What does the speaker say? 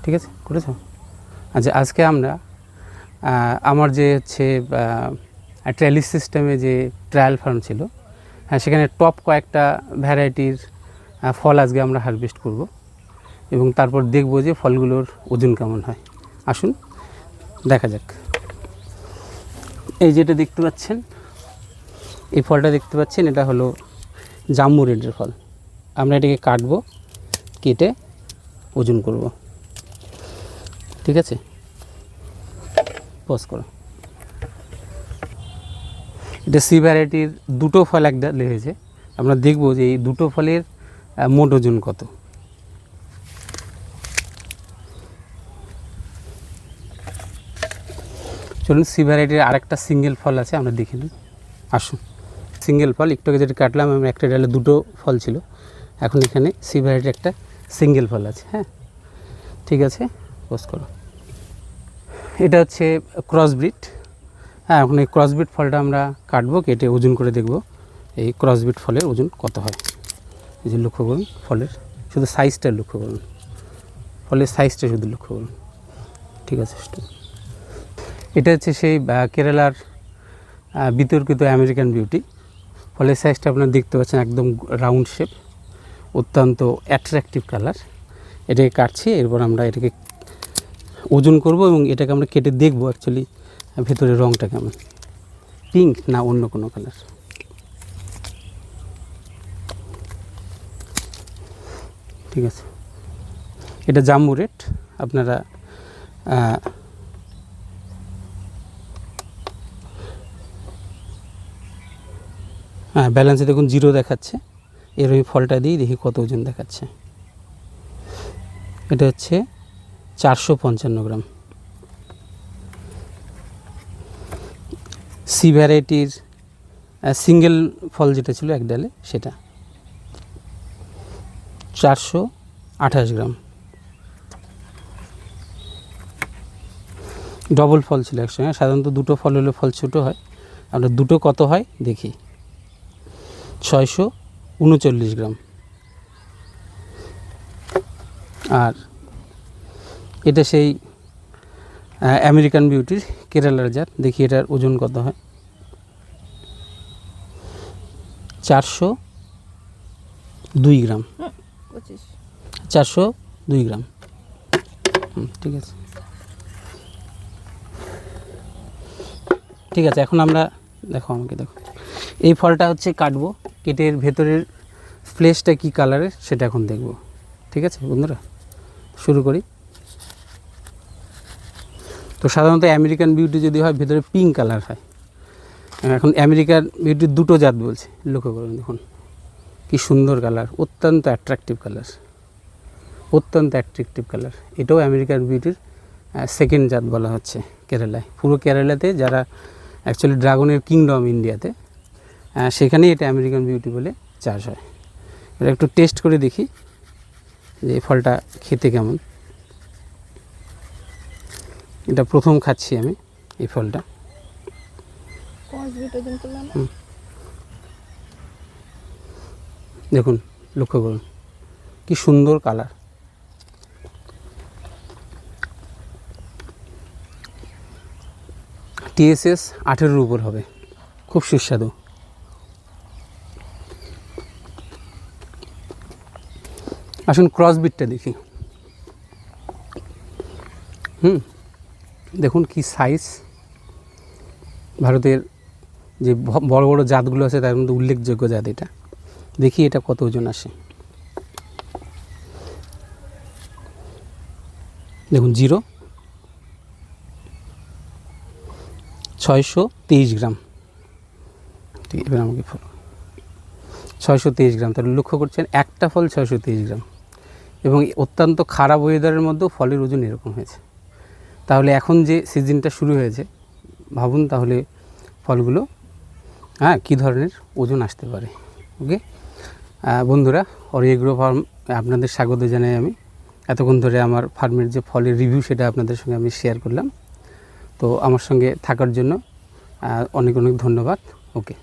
ঠিক আছে, করেছো? আচ্ছা, আজকে আমরা আমার যে হচ্ছে ট্রেলিস সিস্টেমে যে ট্রায়াল ফার্ম ছিল, হ্যাঁ, সেখানে টপ কয়েকটা ভ্যারাইটির ফল আজকে আমরা হারভেস্ট করব এবং তারপর দেখব যে ফলগুলোর ওজন কেমন হয়। আসুন দেখা যাক। এই যেটা দেখতে পাচ্ছেন, এই ফলটা দেখতে পাচ্ছেন, এটা হলো জাম্বু রেডের ফল। আমরা এটাকে কাটবো, কেটে ওজন করব। ঠিক আছে, পজ করো। এটা সি ভ্যারাইটির দুটো ফল এক ডালে হয়েছে। আমরা দেখব যে এই দুটো ফলের মোট ওজন কত। চলুন, সি ভ্যারাইটির আরেকটা সিঙ্গেল ফল আছে, আমরা দেখে নিই। আসুন, সিঙ্গেল ফল একটু আগে যেটা কাটলাম, আমি একটা ডালে দুটো ফল ছিল, এখন এখানে সি ভ্যারাইটির একটা সিঙ্গেল ফল আছে। হ্যাঁ, ঠিক আছে, পোস্ট করো। এটা হচ্ছে ক্রসব্রিড। হ্যাঁ, এখন এই ক্রসব্রিড ফলটা আমরা কাটবো, কেটে ওজন করে দেখব এই ক্রসব্রিড ফলের ওজন কত হয়। এই যে লক্ষ্য করুন, ফলের শুধু সাইজটা লক্ষ্য করুন, ফলের সাইজটা শুধু লক্ষ্য করুন। ঠিক আছে, এটা হচ্ছে সেই কেরালার বিতর্কিত আমেরিকান বিউটি। ফলের সাইজটা আপনারা দেখতে পাচ্ছেন, একদম রাউন্ড শেপ, অত্যন্ত অ্যাট্রাকটিভ কালার। এটাকে কাটছি, এরপর আমরা এটাকে ওজন করব এবং এটাকে আমরা কেটে দেখব অ্যাকচুয়ালি ভেতরের রঙটা কেমন, পিঙ্ক না অন্য কোনো কালার। ঠিক আছে, এটা জাম্বু রেড। আপনারা হ্যাঁ, ব্যালেন্সে দেখুন 0 দেখাচ্ছে। এর ওই ফলটা দিয়েই দেখি কত ওজন দেখাচ্ছে। এটা হচ্ছে 455 গ্রাম। সি ভ্যারাইটির সিঙ্গেল ফল যেটা ছিল এক ডালে, সেটা 428 গ্রাম। ডবল ফল ছিল একসঙ্গে। সাধারণত দুটো ফল হলে ফল ছোটো হয়, আমরা দুটো কত হয় দেখি। 639 গ্রাম। আর এটা সেই আমেরিকান বিউটির কেরালার জাত, দেখি এটার ওজন কত হয়। 402 গ্রাম। 402 গ্রাম। ঠিক আছে, ঠিক আছে। এখন আমরা দেখো, আমাকে দেখো, এই ফলটা হচ্ছে কাটবো, কেটে এর ভেতরের ফ্লেশটা কী কালারের সেটা এখন দেখব। ঠিক আছে বন্ধুরা, শুরু করি। তো সাধারণত আমেরিকান বিউটি যদি হয় ভেতরে পিঙ্ক কালার হয়। এখন আমেরিকান বিউটির দুটো জাত বলছে, লক্ষ্য করুন, দেখুন কি সুন্দর কালার, অত্যন্ত অ্যাট্রাকটিভ কালার, অত্যন্ত অ্যাট্রাকটিভ কালার। এটাও আমেরিকান বিউটির সেকেন্ড জাত বলা হচ্ছে কেরালায়। পুরো কেরালাতে যারা অ্যাকচুয়ালি ড্রাগনের কিংডম ইন্ডিয়াতে, সেখানেই এটা আমেরিকান বিউটি বলে চাষ হয়। এটা একটু টেস্ট করে দেখি যে এই ফলটা খেতে কেমন। এটা প্রথম খাচ্ছি আমি এই ফলটা। দেখুন, লক্ষ্য করুন কি সুন্দর কালার। TSS 18-এর উপর হবে, খুব সুস্বাদু। আসুন ক্রসবিটটা দেখি। দেখুন কি সাইজ। ভারতের যে বড় বড় জাতগুলো আছে তার মধ্যে উল্লেখযোগ্য জাত এটা। দেখি এটা কত ওজন আসে। দেখুন 0, 623 গ্রাম। ঠিক, এবার আমাকে 623 গ্রাম। তাহলে লক্ষ্য করছেন একটা ফল 623 গ্রাম, এবং অত্যন্ত খারাপ ওয়েদারের মধ্যেও ফলের ওজন এরকম হয়েছে। তাহলে এখন যে সিজনটা শুরু হয়েছে, ভাবুন তাহলে ফলগুলো কী ধরনের ওজন আসতে পারে। ওকে বন্ধুরা, অরিএগ্রো ফার্ম আপনাদের স্বাগত জানাই। আমি এতক্ষণ ধরে আমার ফার্মের যে ফলের রিভিউ সেটা আপনাদের সঙ্গে আমি শেয়ার করলাম। তো আমার সঙ্গে থাকার জন্য অনেক অনেক ধন্যবাদ। ওকে।